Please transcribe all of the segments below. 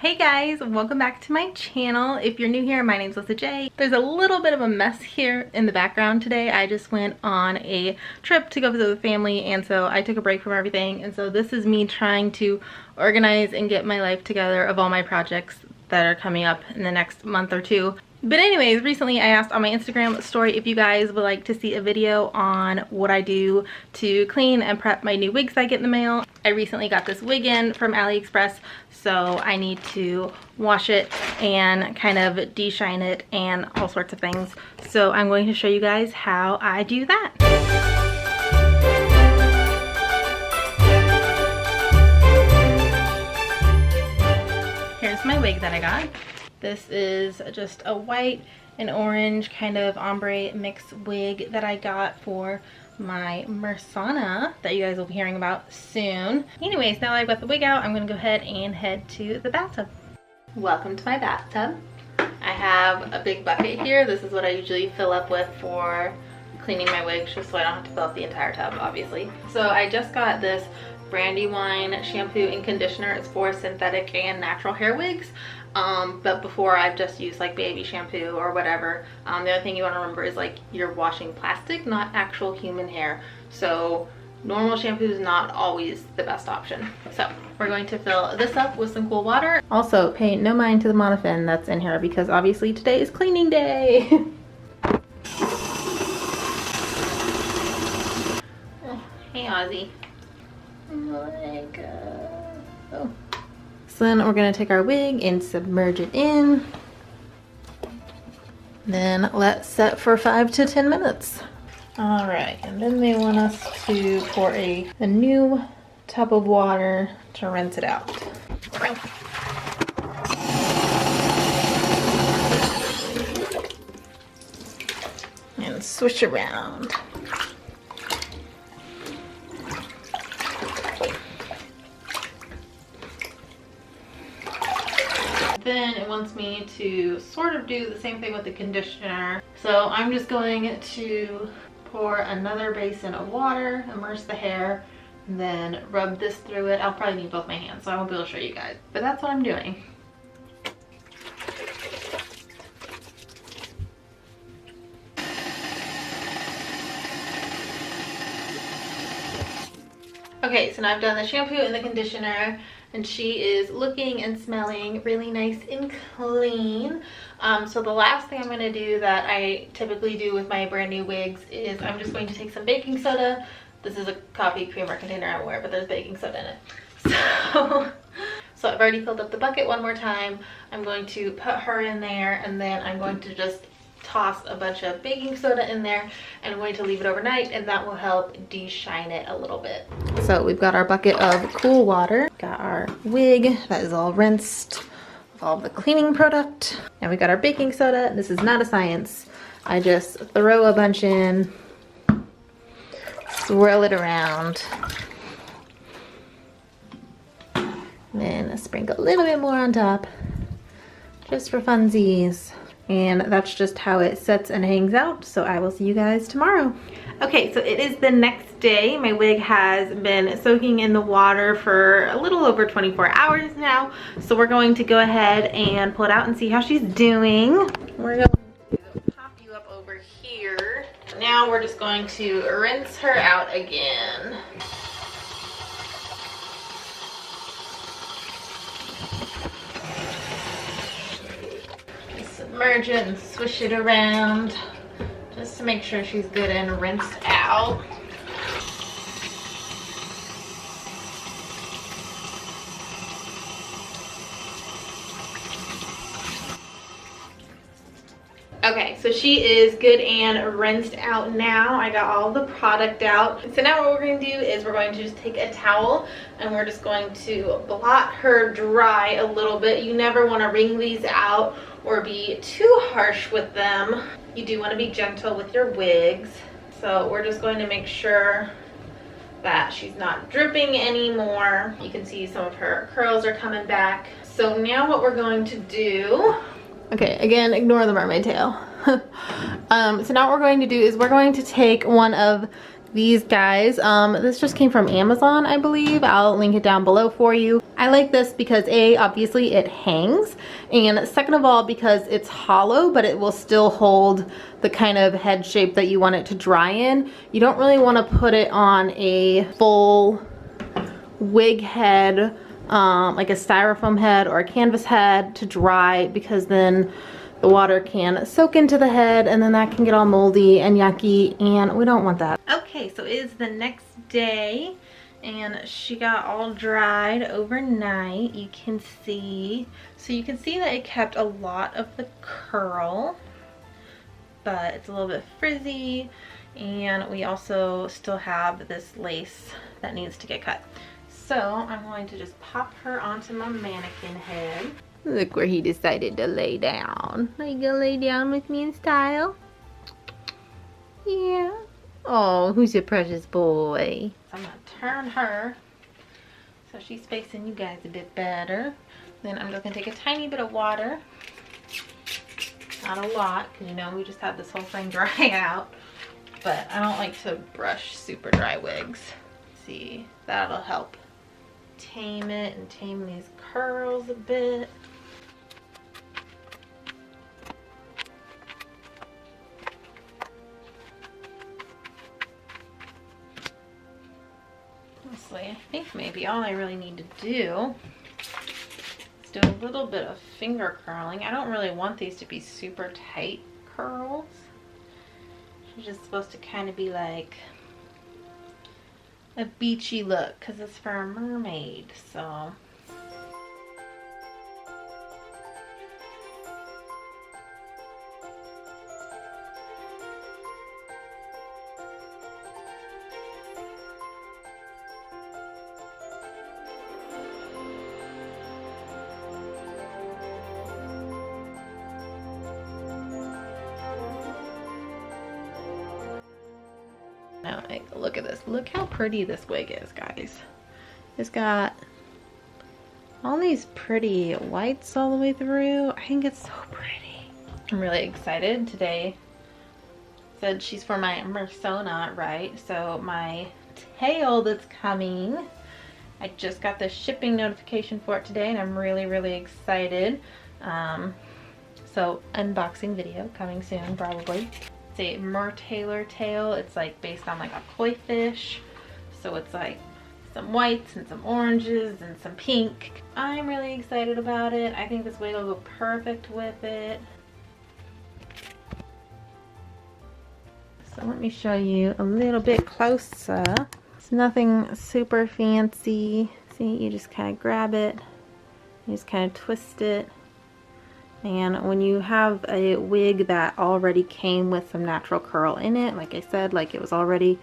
Hey guys, welcome back to my channel. If you're new here, my name's Lisa J. There's a little bit of a mess here in the background today. I just went on a trip to go visit with family, and so I took a break from everything, and so this is me trying to organize and get my life together of all my projects that are coming up in the next month or two. But anyways, recently I asked on my Instagram story if you guys would like to see a video on what I do to clean and prep my new wigs I get in the mail. I recently got this wig in from AliExpress, so I need to wash it and kind of de-shine it and all sorts of things. So I'm going to show you guys how I do that. Here's my wig that I got. This is just a white and orange kind of ombre mix wig that I got for my Mersana that you guys will be hearing about soon. Anyways, now that I've got the wig out, I'm gonna go ahead and head to the bathtub. Welcome to my bathtub. I have a big bucket here. This is what I usually fill up with for cleaning my wigs, just so I don't have to fill up the entire tub, obviously. So I just got this Brandywine shampoo and conditioner. It's for synthetic and natural hair wigs. But before I've just used like baby shampoo or whatever. The other thing you want to remember is like you're washing plastic, not actual human hair. So normal shampoo is not always the best option. So we're going to fill this up with some cool water. Also, pay no mind to the monofin that's in here because obviously today is cleaning day. Oh, hey Ozzy. Oh. So then we're going to take our wig and submerge it in. Then let set for 5 to 10 minutes. All right, and then they want us to pour a new tub of water to rinse it out. And swish around. Then it wants me to sort of do the same thing with the conditioner. So I'm just going to pour another basin of water, immerse the hair, and then rub this through it. I'll probably need both my hands, so I won't be able to show you guys. But that's what I'm doing. Okay, so now I've done the shampoo and the conditioner, and she is looking and smelling really nice and clean. So the last thing I'm going to do that I typically do with my brand new wigs is I'm just going to take some baking soda. This is a coffee creamer container I wear, but there's baking soda in it. So I've already filled up the bucket one more time. I'm going to put her in there, and then I'm going to just toss a bunch of baking soda in there, and I'm going to leave it overnight, and that will help de-shine it a little bit. So we've got our bucket of cool water, got our wig that is all rinsed with all the cleaning product, and we got our baking soda. This is not a science. I just throw a bunch in, swirl it around, then I sprinkle a little bit more on top just for funsies. And that's just how it sets and hangs out. So I will see you guys tomorrow. Okay, so it is the next day. My wig has been soaking in the water for a little over 24 hours now. So we're going to go ahead and pull it out and see how she's doing. We're going to pop you up over here. Now we're just going to rinse her out again. Submerge it and swish it around just to make sure she's good and rinsed out. Okay, so she is good and rinsed out now. I got all the product out. So now what we're going to do is we're going to just take a towel and we're just going to blot her dry a little bit. You never want to wring these out or be too harsh with them. You do want to be gentle with your wigs. So we're just going to make sure that she's not dripping anymore. You can see some of her curls are coming back. So now what we're going to do, okay, again, ignore the mermaid tail. So now what we're going to do is we're going to take one of these guys. This just came from Amazon, I believe. I'll link it down below for you. I like this because A, obviously it hangs, and second of all, because it's hollow, but it will still hold the kind of head shape that you want it to dry in. You don't really want to put it on a full wig head, like a styrofoam head or a canvas head to dry, because then the water can soak into the head and then that can get all moldy and yucky, and we don't want that. Okay, so it is the next day and she got all dried overnight. You can see, so you can see that it kept a lot of the curl, but it's a little bit frizzy, and we also still have this lace that needs to get cut. So I'm going to just pop her onto my mannequin head. Look where he decided to lay down. Are you gonna lay down with me in style? Yeah. Oh, who's your precious boy? So I'm gonna turn her so she's facing you guys a bit better. Then I'm just gonna take a tiny bit of water. Not a lot, because you know we just had this whole thing dry out. But I don't like to brush super dry wigs. See, that'll help tame it and tame these curls a bit. Honestly, I think maybe all I really need to do is do a little bit of finger curling. I don't really want these to be super tight curls. It's just supposed to kind of be like a beachy look, because it's for a mermaid, so. Now, look at this. Look how pretty this wig is, guys. It's got all these pretty whites all the way through. I think it's so pretty. I'm really excited. Today said she's for my persona, right? So my tail that's coming, I just got the shipping notification for it today, and I'm really, really excited. So unboxing video coming soon, probably. It's a Mertailor tail. It's like based on like a koi fish. So it's like some whites and some oranges and some pink. I'm really excited about it. I think this wig will go perfect with it. So let me show you a little bit closer. It's nothing super fancy. See, you just kind of grab it, you just kind of twist it. And when you have a wig that already came with some natural curl in it, like I said, like it was already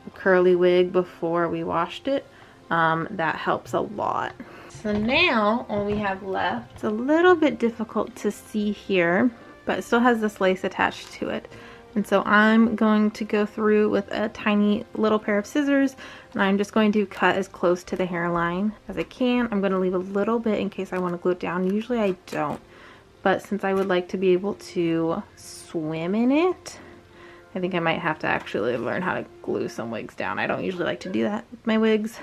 a curly wig before we washed it, that helps a lot. So now all we have left, it's a little bit difficult to see here, but it still has this lace attached to it. And so I'm going to go through with a tiny little pair of scissors, and I'm just going to cut as close to the hairline as I can. I'm going to leave a little bit in case I want to glue it down. Usually I don't. But since I would like to be able to swim in it, I think I might have to actually learn how to glue some wigs down. I don't usually like to do that with my wigs.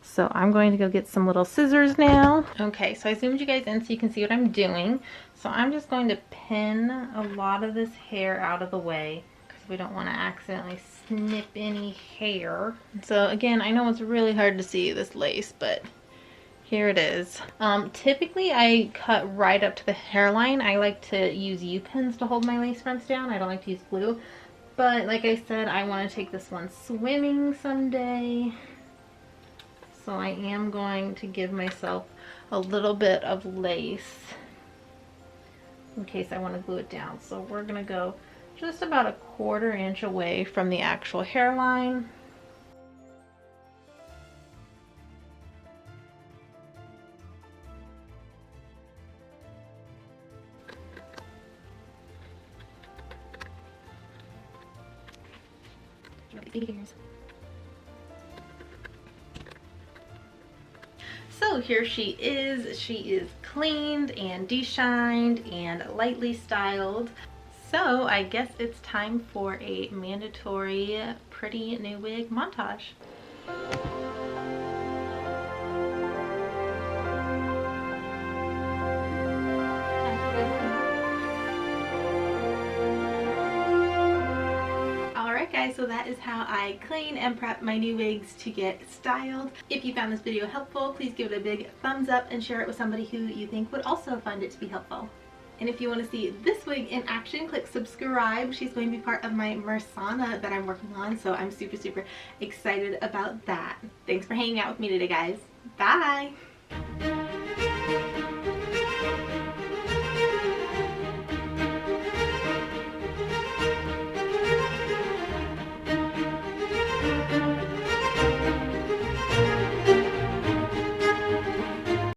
So I'm going to go get some little scissors now. Okay, so I zoomed you guys in so you can see what I'm doing. So I'm just going to pin a lot of this hair out of the way, because we don't want to accidentally snip any hair. So again, I know it's really hard to see this lace, but here it is. Typically I cut right up to the hairline. I like to use U-pins to hold my lace fronts down. I don't like to use glue. But like I said, I want to take this one swimming someday. So I am going to give myself a little bit of lace in case I want to glue it down. So we're going to go just about a 1/4 inch away from the actual hairline. So here she is. She is cleaned and deshined and lightly styled. So I guess it's time for a mandatory pretty new wig montage. Alright guys, so that is how I clean and prep my new wigs to get styled. If you found this video helpful, please give it a big thumbs up and share it with somebody who you think would also find it to be helpful. And if you want to see this wig in action, click subscribe. She's going to be part of my Mersana that I'm working on, so I'm super excited about that. Thanks for hanging out with me today, guys. Bye!